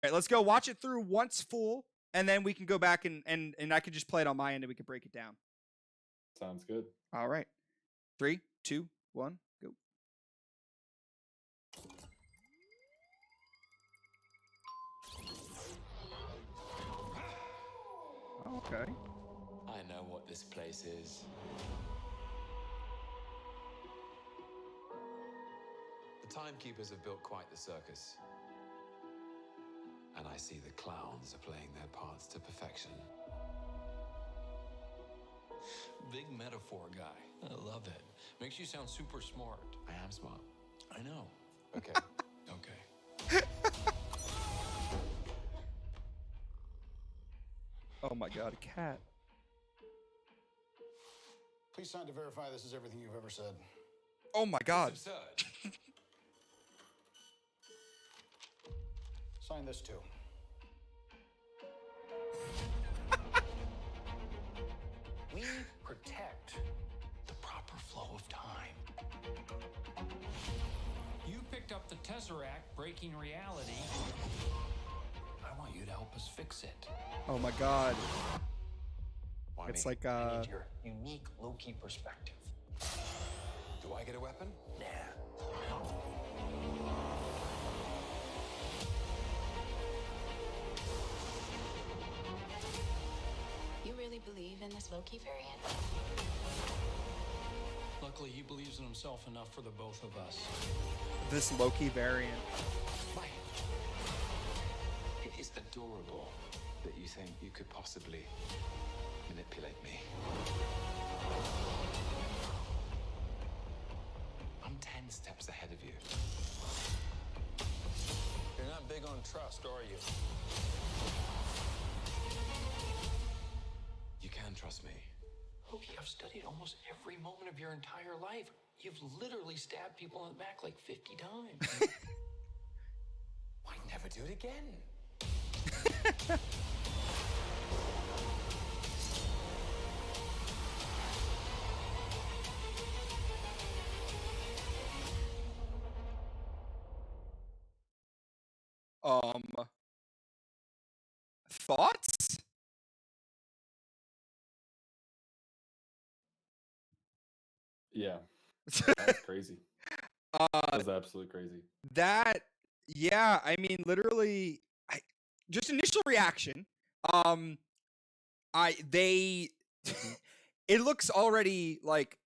right, let's go watch it through once full, and then we can go back and I can just play it on my end and we can break it down. Sounds good. All right. 3, 2, 1, go. Okay. I know what this place is. The timekeepers have built quite the circus. And I see the clowns are playing their parts to perfection. Big metaphor guy. I love it. Makes you sound super smart. I am smart. I know. Okay. Okay. Oh my god, a cat. Please sign to verify this is everything you've ever said. Oh my god. It's absurd. Sign this too. We protect the proper flow of time. You picked up the Tesseract, breaking reality. I want you to help us fix it. Oh my god. Why It's me? like I need your unique Loki perspective. Do I get a weapon? Nah. You really believe in this Loki variant? Luckily, he believes in himself enough for the both of us. this Loki variant. Why? It is adorable that you think you could possibly manipulate me. I'm 10 steps ahead of you. You're not big on trust, are you? You can trust me. Loki, I've studied almost every moment of your entire life. You've literally stabbed people in the back like 50 times. Why never do it again? Thoughts? Yeah, that's crazy. That's absolutely crazy. That, yeah, I mean, literally, just initial reaction. They, it looks already like,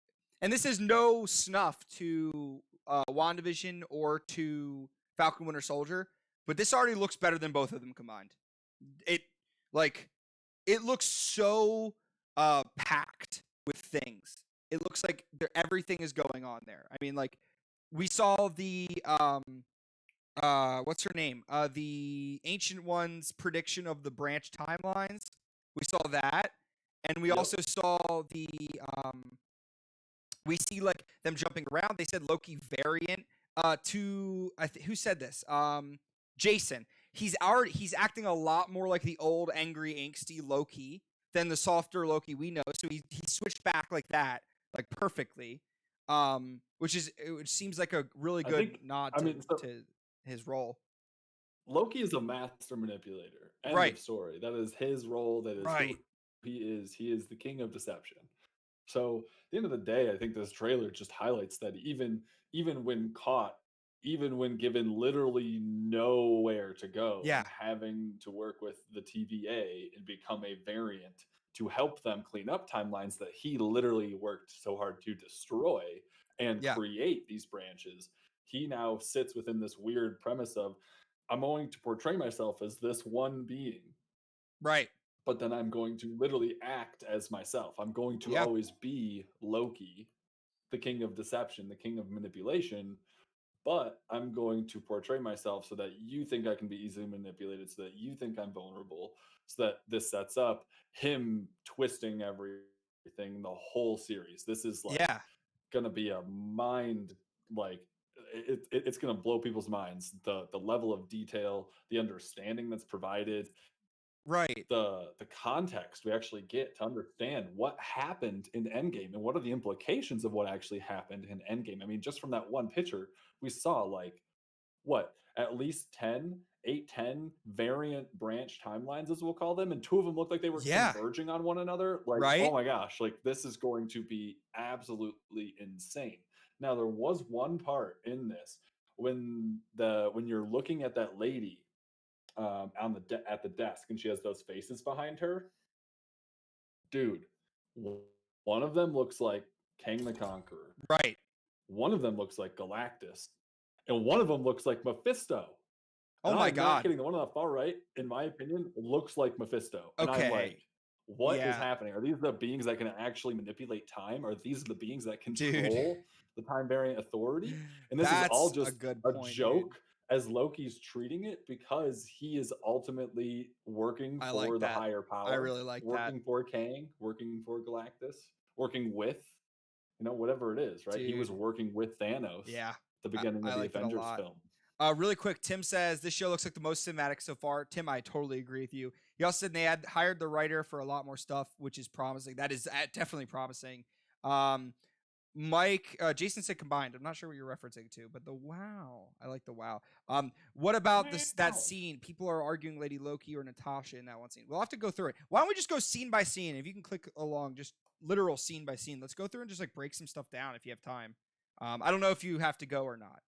and this is no snuff to WandaVision or to Falcon Winter Soldier, but this already looks better than both of them combined. It, like, it looks so packed with things. It looks like everything is going on there. I mean, like, we saw the what's her name? The Ancient One's prediction of the branch timelines. We saw that, and we also saw the we see like them jumping around. They said Loki variant. Who said this? Jason. He's acting a lot more like the old angry angsty Loki than the softer Loki we know. So he switched back like that, like perfectly. Which seems like a really good nod to his role. Loki is a master manipulator. End Right. of story. That is his role. That is Right. who he is. He is the king of deception. So at the end of the day, I think this trailer just highlights that even when caught, even when given literally nowhere to go, Yeah. and having to work with the TVA and become a variant to help them clean up timelines that he literally worked so hard to destroy and create these branches, he now sits within this weird premise of, I'm going to portray myself as this one being. Right. But then I'm going to literally act as myself. I'm going to always be Loki, the king of deception, the king of manipulation. But I'm going to portray myself so that you think I can be easily manipulated, so that you think I'm vulnerable, so that this sets up him twisting everything, the whole series. This is like gonna be a mind, like it's gonna blow people's minds. The level of detail, the understanding that's provided, right, the context we actually get to understand what happened in Endgame and what are the implications of what actually happened in Endgame. I mean, just from that one picture, we saw like what, at least 10, 8-10 variant branch timelines, as we'll call them, and 2 of them look like they were Yeah. converging on one another. Like, Right? oh my gosh, like this is going to be absolutely insane. Now, there was one part in this when you're looking at that lady on the at the desk, and she has those faces behind her. Dude, one of them looks like Kang the Conqueror. Right. One of them looks like Galactus, and one of them looks like Mephisto. Oh And my I'm not God. kidding. The one on the far right, in my opinion, looks like Mephisto. And I'm Okay. like, what is Yeah. happening? Are these the beings that can actually manipulate time? Are these the beings that Dude. control the time variant authority? And this is That's all a just good a point, dude. joke as Loki's treating it, because he is ultimately working I for like the that. higher power. I really like that. Working for Kang, working for Galactus, working with, whatever it is, right? He was Dude. working with Thanos Yeah. at the beginning I of the liked it a Avengers lot. film. Really quick, Tim says this show looks like the most cinematic so far. Tim, I totally agree with you. He also said they had hired the writer for a lot more stuff, which is promising. That is definitely promising. Mike, Jason said combined. I'm not sure what you're referencing to, but the wow, I like the wow. What about that Wow. scene? People are arguing Lady Loki or Natasha in that one scene. We'll have to go through it. Why don't we just go scene by scene? If you can click along, just literal scene by scene. Let's go through and just like break some stuff down if you have time. I don't know if you have to go or not.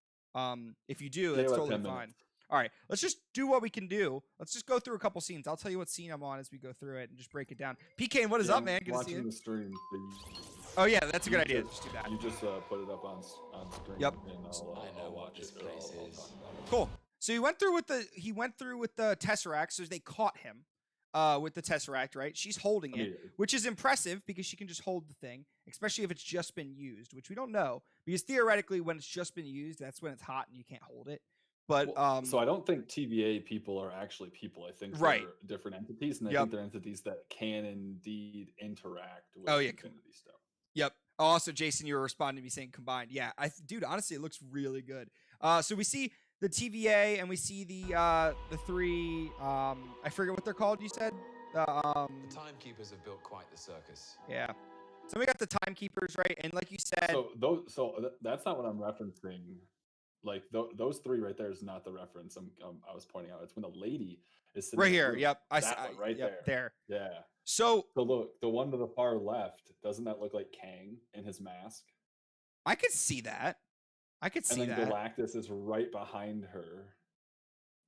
If you do, that's about totally 10 fine. minutes. All right, let's just do what we can do. Let's just go through a couple scenes. I'll tell you what scene I'm on as we go through it and just break it down. PK, what is Yeah, up, man? I'm Good to see watching you. the stream. So Oh yeah, that's a good idea. just- Just do that. You just put it up on screen. Yep. And I'll watch it. place I'll is. talk about it. Cool. So he went through with the Tesseract. So they caught him with the Tesseract, right? She's holding it, Immediately. which is impressive because she can just hold the thing, especially if it's just been used, which we don't know because theoretically when it's just been used, that's when it's hot and you can't hold it. But Well, so I don't think TVA people are actually people. I think Right. they're different entities, and I Yep. think they're entities that can indeed interact with Oh, yeah, Infinity Stone. Yep. Also, Jason, you were responding to me saying combined. Yeah, dude, honestly, it looks really good. So we see the TVA and we see the three. I forget what they're called. You said. The timekeepers have built quite the circus. Yeah. So we got the timekeepers, right? And like you said, That's not what I'm referencing. Like those three right there is not the reference I was pointing out. It's when the lady is sitting right in the here. room. Yep. That one right yep, there. there. Yeah. So So look, the one to the far left, doesn't that look like Kang in his mask? I could see that. I could see And then that. Galactus is right behind her.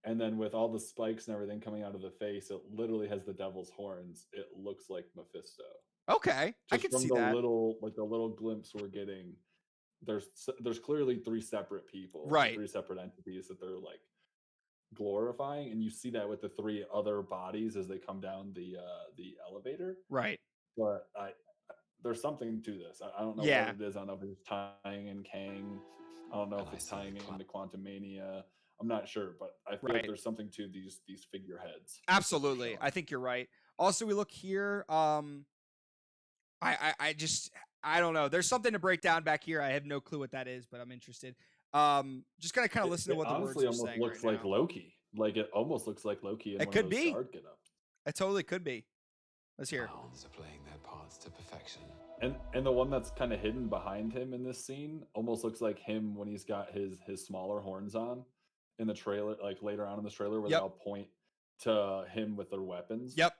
And then with all the spikes and everything coming out of the face, it literally has the devil's horns. It looks like Mephisto. Okay, I Just could from see the that. little glimpse we're getting, there's clearly three separate people, Right. three separate entities that they're like glorifying, and you see that with the three other bodies as they come down the elevator. Right. But there's something to this. I don't know Yeah. what it is. I don't know if it's tying in Kang. I don't know if And I it's see the tying cloud. into Quantum Mania. I'm not sure, but I feel Right. like there's something to these figureheads. Absolutely. I think you're right. Also, we look here. I just I don't know. There's something to break down back here. I have no clue what that is, but I'm interested. Just gonna kind of listen to what the words honestly are almost saying looks right like now. Loki. Like it almost looks like Loki in It one could of those be. guard get-ups. It totally could be. Let's hear. Clowns are playing their parts to perfection. And the one that's kind of hidden behind him in this scene almost looks like him when he's got his smaller horns on in the trailer, like later on in this trailer where Yep. they all point to him with their weapons. Yep.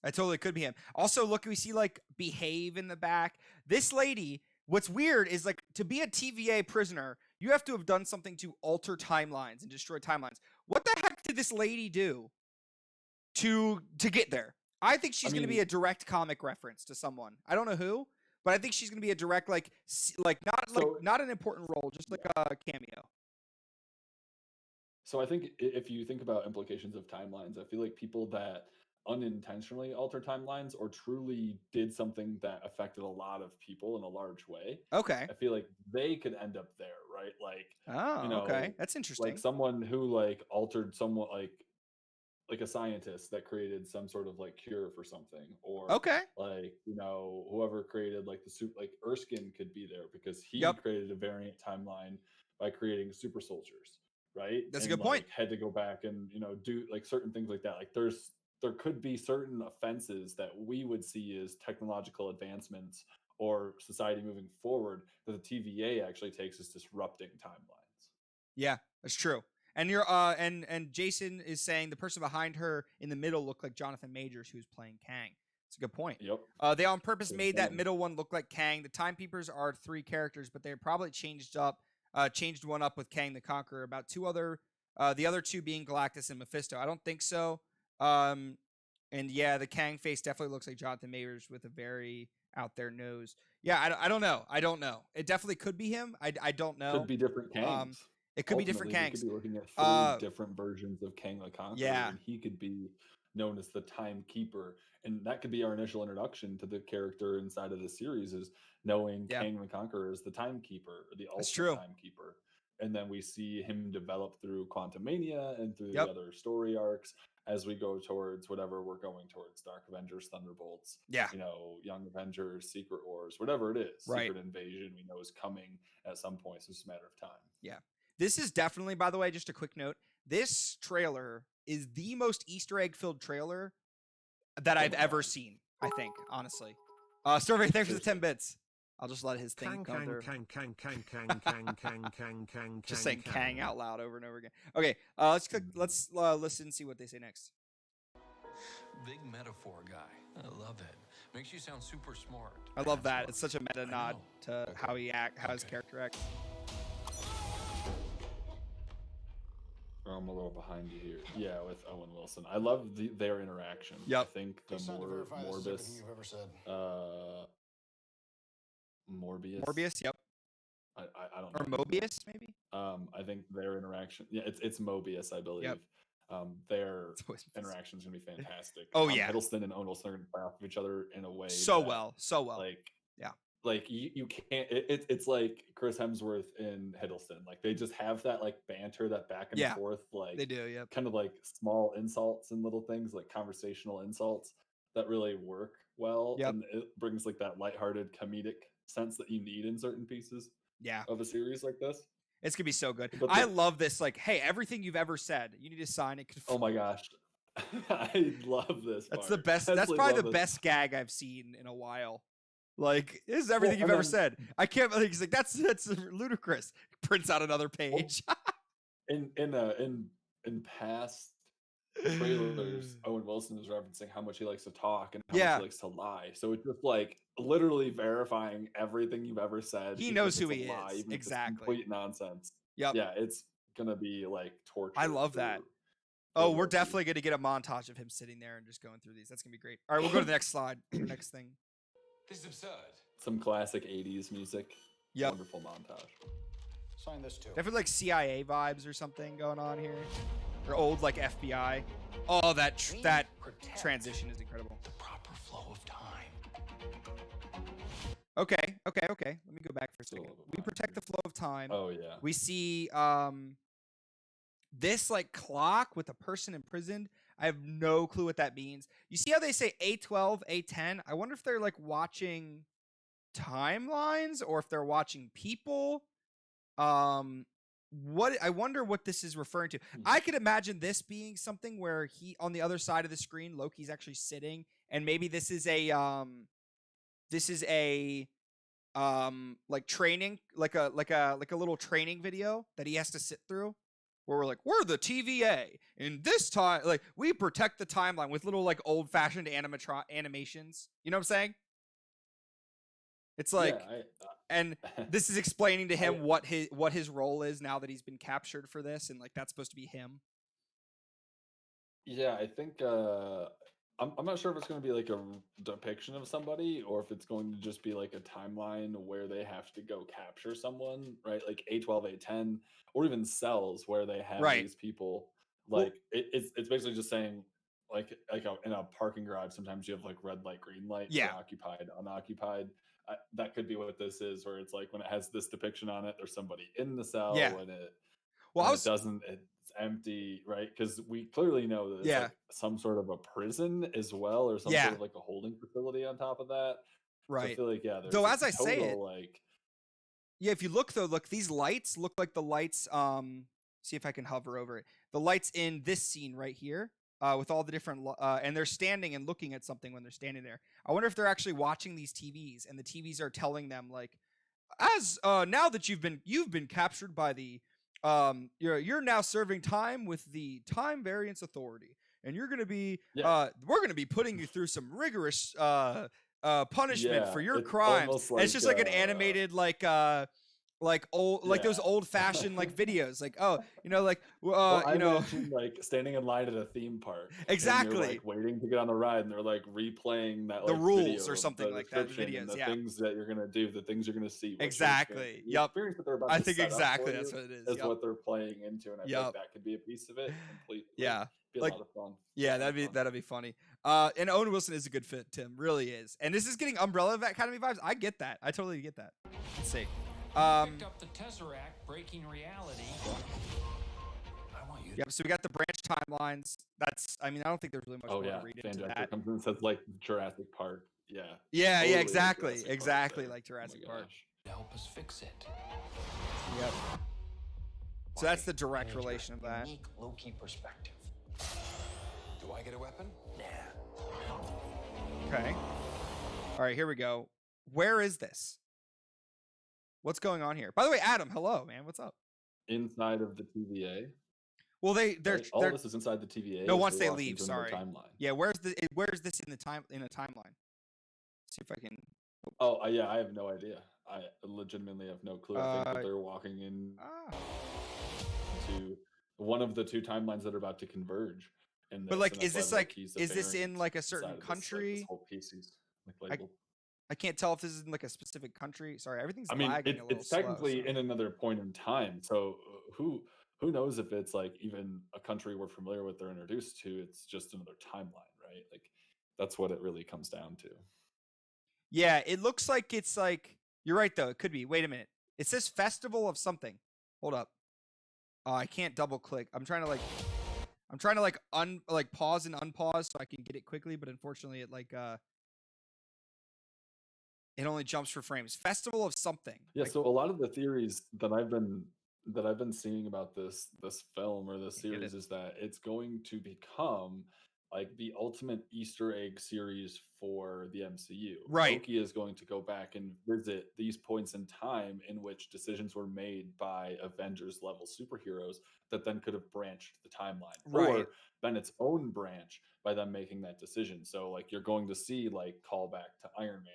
That totally could be him. Also, look, we see like Behave in the back. This lady, what's weird is like to be a TVA prisoner, you have to have done something to alter timelines and destroy timelines. What the heck did this lady do to get there? I think she's going to be mean- a direct comic reference to someone. I don't know who, but I think she's going to be a direct not an important role, just like a cameo. So I think if you think about implications of timelines, I feel like people that unintentionally alter timelines or truly did something that affected a lot of people in a large way, Okay. I feel like they could end up there, right? Like, Oh, okay. That's interesting. like someone who like altered someone like a scientist that created some sort of like cure for something, or Okay. like whoever created like the suit, like Erskine could be there because he Yep. created a variant timeline by creating super soldiers, right? That's a And, good point. like, had to go back and do like certain things like that. Like there could be certain offenses that we would see as technological advancements or society moving forward that the TVA actually takes as disrupting timelines. Yeah, that's true. And and Jason is saying the person behind her in the middle looked like Jonathan Majors, who's playing Kang. It's a good point. Yep. They on purpose Good made that point. middle one look like Kang. The Timekeepers are 3 characters, but they probably changed one up with Kang the Conqueror. About the other 2 being Galactus and Mephisto. I don't think so. And yeah, the Kang face definitely looks like Jonathan Majors with a very out there nose. Yeah, I don't know. I don't know. It definitely could be him. I don't know. Could be different Kangs. It could be different Ultimately, Kangs. We could be looking at 3 different versions of Kang the Conqueror, Yeah. and he could be known as the Timekeeper, and that could be our initial introduction to the character inside of the series, is knowing Kang the Conqueror is the Timekeeper, or the ultimate Timekeeper, and then we see him develop through Quantumania and through the other story arcs as we go towards whatever we're going towards, Dark Avengers, Thunderbolts, Young Avengers, Secret Wars, whatever it is, Secret Invasion we know is coming at some point, so it's just a matter of time. Yeah. This is definitely, by the way, just a quick note, this trailer is the most Easter egg filled trailer that I've ever seen, I think, honestly. Survey, thanks for the 10 bits. I'll just let his thing come through. Just saying Kang out loud over and over again. Okay, let's listen and see what they say next. Big metaphor guy. I love it. Makes you sound super smart. I love that. It's such a meta nod to how his character acts. I'm a little behind you here. Yeah, with Owen Wilson. I love their interaction. Yep. I think the Morbius. Morbius, yep. I don't know. Or Mobius, maybe? I think their interaction. Yeah, it's Mobius, I believe. Yep. Their interaction is gonna be fantastic. Oh yeah. Hiddleston and Owen Wilson are gonna play off of each other in a way so well. Like you can't. It's like Chris Hemsworth and Hiddleston. Like they just have that like banter, that back and forth. Like they do. Yep. Kind of like small insults and little things, like conversational insults that really work well. Yep. And it brings like that lighthearted comedic sense that you need in certain pieces. Of a series like this. It's gonna be so good. I love this. Like, hey, everything you've ever said, you need to sign it. Oh my gosh. I love this. That's the best. That's probably the best gag I've seen in a while. Like, this is everything you've ever said. I can't believe he's like, that's ludicrous. Prints out another page. In past trailers, Owen Wilson is referencing how much he likes to talk and how much he likes to lie. So it's just like literally verifying everything you've ever said. He knows who he is. Exactly. Complete nonsense. Yep. Yeah, it's gonna be like torture. I love that. Oh, we're definitely gonna get a montage of him sitting there and just going through these. That's gonna be great. All right, we'll go to the next slide. The next thing. This is absurd. Some classic 80s music. Yep. Wonderful montage. Sign this too. Definitely like CIA vibes or something going on here. Or old like FBI. Oh, that transition is incredible. The proper flow of time. Okay. Let me go back for a second. We protect the flow of time. Oh yeah. We see this like clock with a person imprisoned. I have no clue what that means. You see how they say A12, A10? I wonder if they're like watching timelines or if they're watching people. I wonder what this is referring to. I could imagine this being something where he on the other side of the screen, Loki's actually sitting, and maybe this is a like training, like a little training video that he has to sit through. Where we're like, we're the TVA, and this time, like, we protect the timeline with little, like, old-fashioned animations. You know what I'm saying? It's like, and this is explaining to him what his role is now that he's been captured for this, and, like, that's supposed to be him. Yeah, I think, I'm not sure if it's going to be, like, a depiction of somebody, or if it's going to just be, like, a timeline where they have to go capture someone, right? Like, A12, A10, or even cells where they have these people. Like, it's basically just saying, like in a parking garage, sometimes you have, like, red light, green light, occupied, unoccupied. That could be what this is, where it's, like, when it has this depiction on it, there's somebody in the cell, when it... Well, it's empty, right? Because we clearly know that it's like some sort of a prison as well, or some sort of like a holding facility on top of that. Right. So I feel like there's though as I say it, like if you look these lights look like the lights. See if I can hover over it. The lights in this scene right here, with all the different and they're standing and looking at something when they're standing there. I wonder if they're actually watching these TVs, and the TVs are telling them like, as now that you've been captured by the you're now serving time with the Time Variance Authority, and you're going to be we're going to be putting you through some rigorous punishment for your crimes. And it's just like an animated like those old fashioned like videos, like I mentioned like standing in line at a theme park, exactly, and you're, like, waiting to get on the ride, and they're like replaying that, like, the rules video or something like that, description and videos, the things that you're gonna do, the things you're gonna see, what you're exactly, experiencing. The yep, experience that they're about I to think set up exactly for that's you what it is, is yep, what they're playing into, and I yep, think that could be a piece of it completely. yeah, Be a like lot of fun. yeah, that'd be funny. And Owen Wilson is a good fit, Tim, really is, and this is getting Umbrella Academy vibes. I get that, I totally get that. Let's see. Picked up the Tesseract, breaking reality. I want you. Yep. So we got the branch timelines. That's. I mean, I don't think there's really much more to read into that. Comes in and says like Jurassic Park. Yeah. Yeah. Totally yeah. like Exactly. Jurassic Park Exactly there. like Jurassic Oh my Park. gosh. To help us fix it. Yep. So that's the Why? direct Manage your relation of that. Unique Loki perspective. Do I get a weapon? Okay. All right. Here we go. Where is this? What's going on here? By the way, Adam, hello, man. What's up? Inside of the TVA. Well, they're Right? All this is inside the TVA. no, as once they walk leave. into another Sorry. timeline. Yeah. Where's this in a timeline? See if I can. Oh, yeah, I have no idea. I legitimately have no clue. I think that they're walking in to one of the two timelines that are about to converge. But like, is this in like a certain country? This whole piece is like labeled. I can't tell if this is in like a specific country. Sorry, everything's I mean, lagging a little it's technically slow, in another point in time. So who knows if it's like even a country we're familiar with or introduced to? It's just another timeline, right? Like that's what it really comes down to. Yeah, it looks like it's like you're right though. It could be. Wait a minute. It says festival of something. Hold up. I can't double click. I'm trying to like pause and unpause so I can get it quickly, but unfortunately it it only jumps for frames. Festival of something. Yeah, so a lot of the theories that I've been seeing about this film or this series is that it's going to become like the ultimate Easter egg series for the MCU. Right. Loki is going to go back and visit these points in time in which decisions were made by Avengers level superheroes that then could have branched the timeline. Right. Or been its own branch by them making that decision. So like you're going to see like callback to Iron Man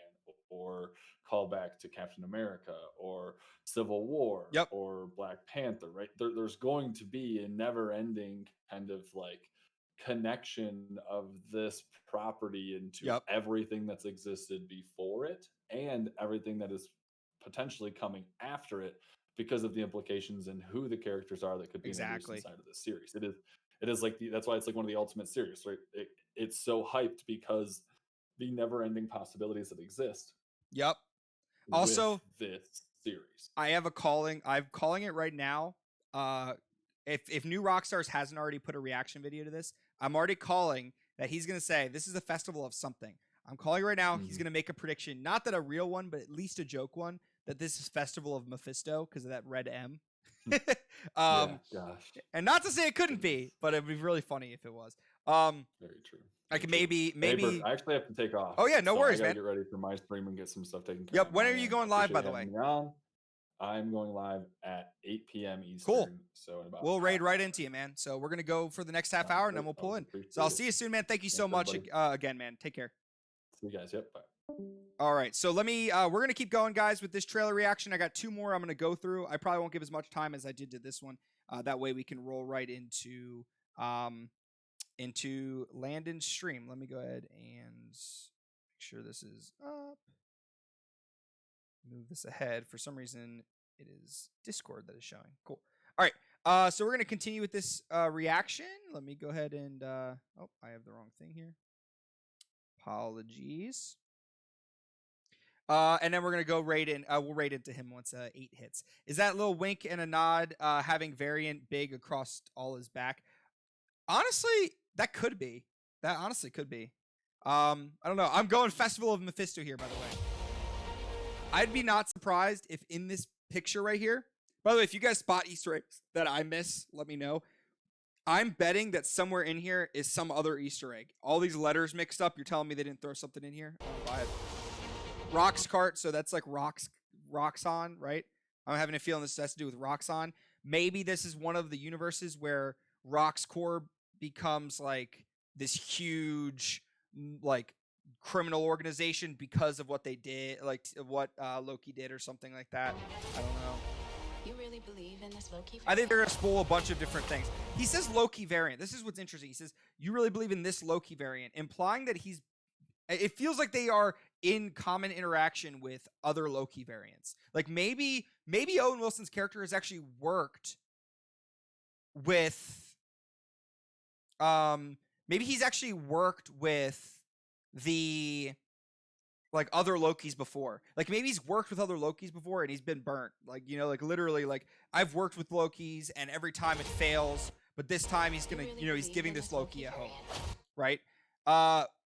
or callback to Captain America or Civil War or Black Panther, right? There's going to be a never-ending kind of like connection of this property into everything that's existed before it and everything that is potentially coming after it because of the implications and who the characters are that could be introduced inside of this series. It is like that's why it's like one of the ultimate series, right? It's so hyped because the never-ending possibilities that exist. Yep. Also, this series, I'm calling it right now. If New Rockstars hasn't already put a reaction video to this, I'm already calling that he's gonna say this is a festival of something. I'm calling right now. He's gonna make a prediction, not that a real one, but at least a joke one, that this is Festival of Mephisto because of that red M. Gosh. And not to say it couldn't be, but it'd be really funny if it was. Very true. Like maybe. Hey, I actually have to take off. Oh yeah, no worries, I gotta man. get ready for my stream and get some stuff taken care Yep. of. When are you going live, by the way? I'm going live at 8 p.m. Eastern. Cool. So in about we'll raid right into you, man. So we're gonna go for the next half hour, and then we'll pull in. So I'll see you soon, man. Thank you so much again, man. Take care. See you guys. Yep. Bye. All right. So let me. We're gonna keep going, guys, with this trailer reaction. I got two more. I'm gonna go through. I probably won't give as much time as I did to this one. That way we can roll right into Landon's stream. Let me go ahead and make sure this is up. Move this ahead. For some reason, it is Discord that is showing. Cool. All right. So we're going to continue with this reaction. Let me go ahead and... oh, I have the wrong thing here. Apologies. And then we're going to go raid in. We'll raid into him once 8 hits. Is that a little wink and a nod having Variant big across all his back? Honestly, that could be. That honestly could be. I don't know. I'm going Festival of Mephisto here, by the way. I'd be not surprised if in this picture right here, by the way, if you guys spot Easter eggs that I miss, let me know. I'm betting that somewhere in here is some other Easter egg. All these letters mixed up. You're telling me they didn't throw something in here? Rock's cart, so that's like Roxxon, right? I'm having a feeling this has to do with Roxxon. maybe this is one of the universes where Rock's Core becomes like this huge like criminal organization because of what they did, like what Loki did or something like that. I don't know. You really believe in this Loki variant? I think they're going to spoil a bunch of different things. He says Loki variant. This is what's interesting. He says, you really believe in this Loki variant, implying that it feels like they are in common interaction with other Loki variants. Like maybe Owen Wilson's character has actually worked with, maybe he's actually worked with the like other Lokis before. Like maybe he's worked with other Lokis before and he's been burnt. Like, you know, like literally like I've worked with Lokis and every time it fails, but this time he's going to, you know, he's giving this Loki a hope, right?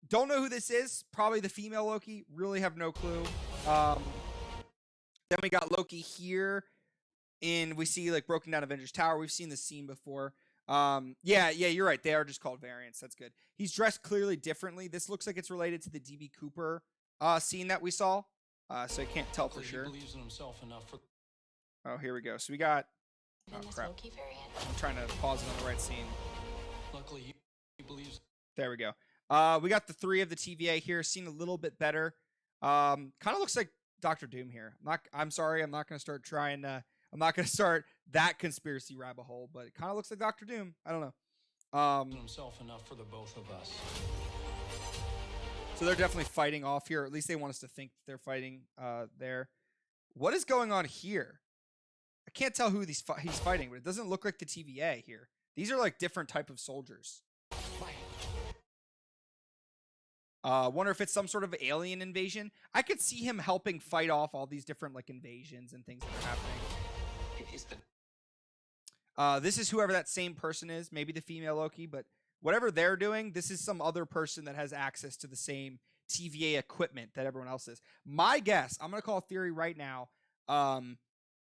Don't know who this is. Probably the female Loki. Really have no clue. Then we got Loki here we see like broken down Avengers Tower. We've seen this scene before. Yeah, you're right. They are just called variants. That's good. He's dressed clearly differently. This looks like it's related to the DB Cooper scene that we saw. So I can't tell for sure. He believes in himself enough for... Oh, here we go. So we got... Oh, In this crap. Loki variant. I'm trying to pause it on the right scene. Luckily, he believes... There we go. We got the 3 of the TVA here. Seen a little bit better. Kind of looks like Doctor Doom here. I'm sorry. I'm not going to start trying... I'm not going to start that conspiracy rabbit hole, but it kind of looks like Doctor Doom. I don't know. himself enough for the both of us. So they're definitely fighting off here. Or at least they want us to think they're fighting there. What is going on here? I can't tell who he's fighting, but it doesn't look like the TVA here. These are like different type of soldiers. Wonder if it's some sort of alien invasion. I could see him helping fight off all these different like invasions and things that are happening. This is whoever that same person is, maybe the female Loki, but whatever they're doing, this is some other person that has access to the same TVA equipment that everyone else is. My guess, I'm going to call a theory right now.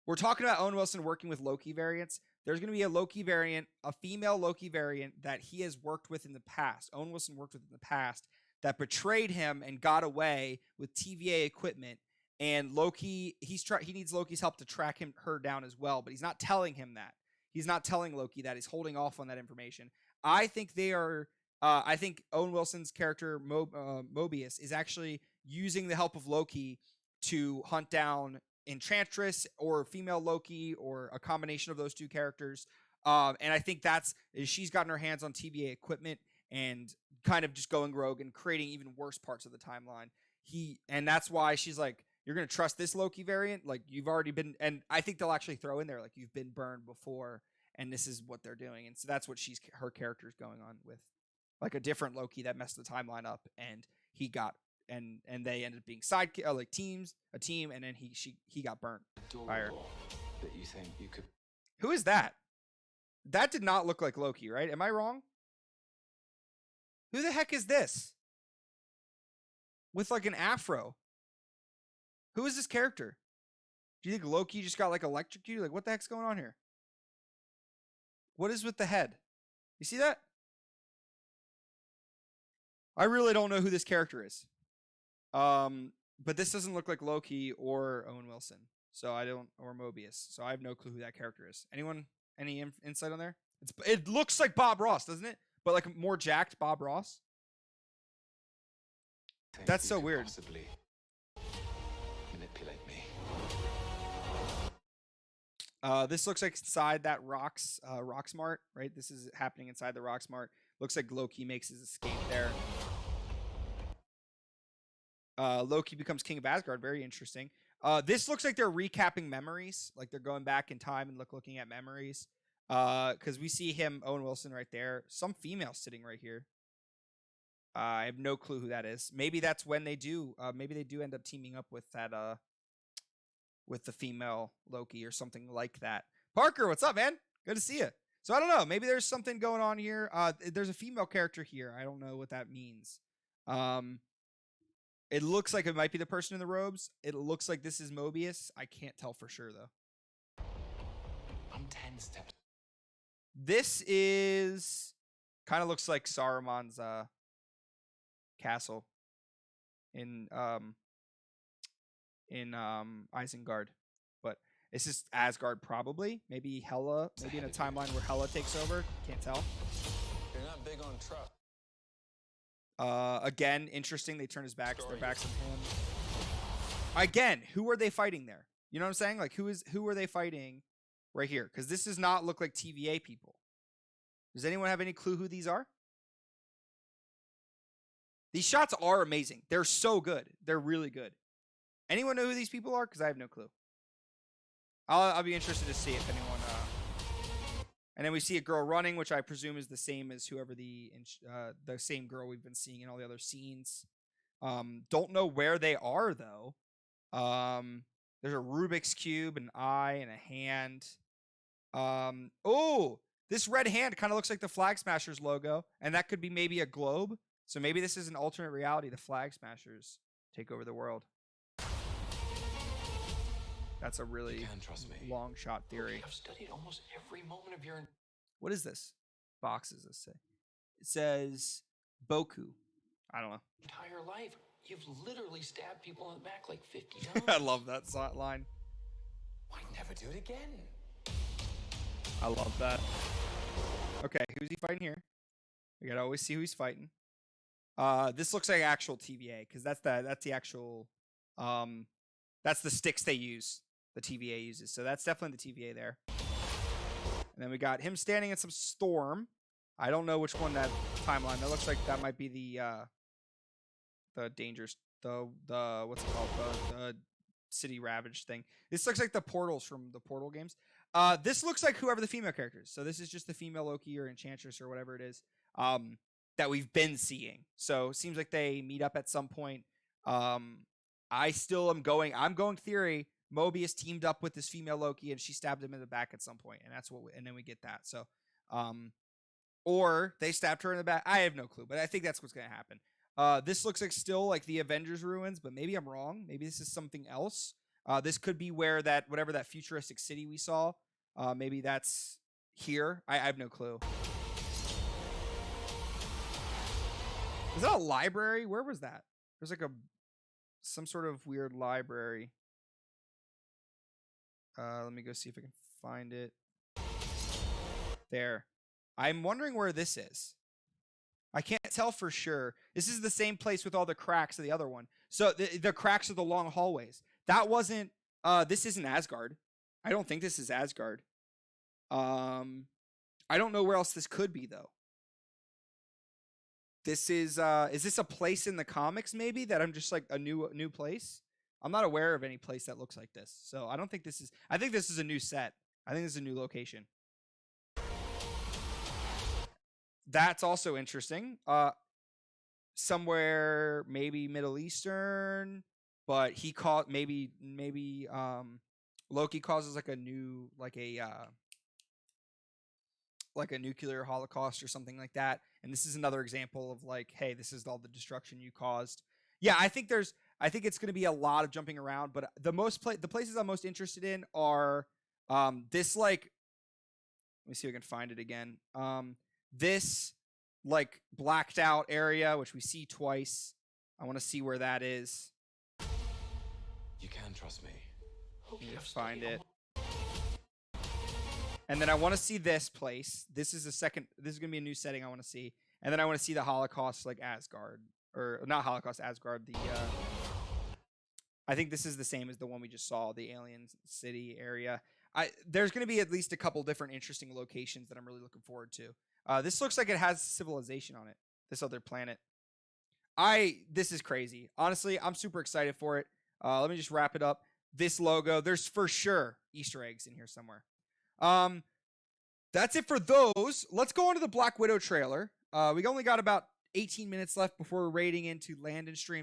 We're talking about Owen Wilson working with Loki variants. There's going to be a Loki variant, a female Loki variant that he has worked with in the past. Owen Wilson worked with in the past that betrayed him and got away with TVA equipment. And Loki, he needs Loki's help to track her down as well, but he's not telling him that. He's not telling Loki that. He's holding off on that information. I think they are. I think Owen Wilson's character Mobius is actually using the help of Loki to hunt down Enchantress or female Loki or a combination of those two characters. And I think she's gotten her hands on TVA equipment and kind of just going rogue and creating even worse parts of the timeline. And that's why she's like, you're going to trust this Loki variant? Like, you've already been... And I think they'll actually throw in there, like, you've been burned before, and this is what they're doing. And so that's what her character's going on with. Like, a different Loki that messed the timeline up, and he got... And they ended up being like teams, a team, and then he got burnt. Fire. That you think you could... Who is that? That did not look like Loki, right? Am I wrong? Who the heck is this? With, like, an afro. Who is this character? Do you think Loki just got like electrocuted? Like, what the heck's going on here? What is with the head? You see that? I really don't know who this character is. But this doesn't look like Loki or Owen Wilson. So or Mobius. So I have no clue who that character is. Anyone? Any insight on there? It looks like Bob Ross, doesn't it? But like more jacked Bob Ross. That's so weird. Possibly manipulate me. This looks like inside that Rocksmart, right? This is happening inside the Rocksmart. Looks like Loki makes his escape there. Loki becomes king of Asgard. Very interesting. This looks like they're recapping memories. Like they're going back in time and looking at memories. Because we see him, Owen Wilson, right there. Some female sitting right here. I have no clue who that is. Maybe that's when they do. Maybe they do end up teaming up with that. With the female Loki or something like that. Parker, what's up, man? Good to see you. So I don't know. Maybe there's something going on here. There's a female character here. I don't know what that means. It looks like it might be the person in the robes. It looks like this is Mobius. I can't tell for sure though. I'm 10 steps. This is kind of looks like Saruman's castle in Isengard. But This is Asgard, probably. Maybe Hela. Maybe in a timeline where Hela takes over. Can't tell. You're not big on trust. Again, interesting. They turn his backs. Their backs on him. Again, who are they fighting there? You know what I'm saying? Like, who are they fighting right here? Because this does not look like TVA people. Does anyone have any clue who these are? These shots are amazing. They're so good. They're really good. Anyone know who these people are? Because I have no clue. I'll be interested to see if anyone. And then we see a girl running, which I presume is the same as whoever the same girl we've been seeing in all the other scenes. Don't know where they are though. There's a Rubik's cube, an eye, and a hand. Oh, this red hand kind of looks like the Flag Smashers logo, and that could be maybe a globe. So maybe this is an alternate reality. The Flag Smashers take over the world. That's a really long shot theory. I've studied almost every moment of your What is this? Boxes, let's say. It says Boku. I don't know. entire life. You've literally stabbed people in the back like 50 times. I love that line. Why never do it again? I love that. Okay, who's he fighting here? We gotta always see who he's fighting. This looks like actual TVA because that's the actual that's the sticks they use. The TVA uses, so that's definitely the TVA there. And then we got him standing in some storm. I don't know which one that timeline. That looks like that might be the dangerous the what's it called, the city ravaged thing. This looks like the portals from the Portal games. This looks like whoever the female character is. So this is just the female Loki or Enchantress or whatever it is that we've been seeing. So it seems like they meet up at some point. I still am going. I'm going theory. Mobius teamed up with this female Loki and she stabbed him in the back at some point, and that's what. And then we get that. So, or they stabbed her in the back. I have no clue, but I think that's what's gonna happen. This looks like still like the Avengers ruins, but maybe I'm wrong. Maybe this is something else. This could be where whatever that futuristic city we saw. Maybe that's here. I have no clue. Is that a library? Where was that? There's like some sort of weird library. Let me go see if I can find it. There. I'm wondering where this is. I can't tell for sure. This is the same place with all the cracks of the other one. So the cracks of the long hallways. That wasn't. This isn't Asgard. I don't think this is Asgard. I don't know where else this could be though. This is this a place in the comics maybe that I'm just like a new place? I'm not aware of any place that looks like this. So I don't think this is. I think this is a new set. I think this is a new location. That's also interesting. Somewhere maybe Middle Eastern, but he caught maybe Loki causes like a nuclear holocaust or something like that. And this is another example of like, hey, this is all the destruction you caused. Yeah, I think it's going to be a lot of jumping around, but the places I'm most interested in are this like, let me see if I can find it again. This like blacked out area, which we see twice. I want to see where that is. You can trust me. Just find it. And then I want to see this place. This is going to be a new setting I want to see. And then I want to see the Holocaust, like Asgard. Or not Holocaust, Asgard. I think this is the same as the one we just saw, the alien city area. There's going to be at least a couple different interesting locations that I'm really looking forward to. This looks like it has civilization on it. This other planet. This is crazy. Honestly, I'm super excited for it. Let me just wrap it up. This logo, there's for sure Easter eggs in here somewhere. That's it for those. Let's go on to the Black Widow trailer. We only got about 18 minutes left before we're raiding into Land and Stream.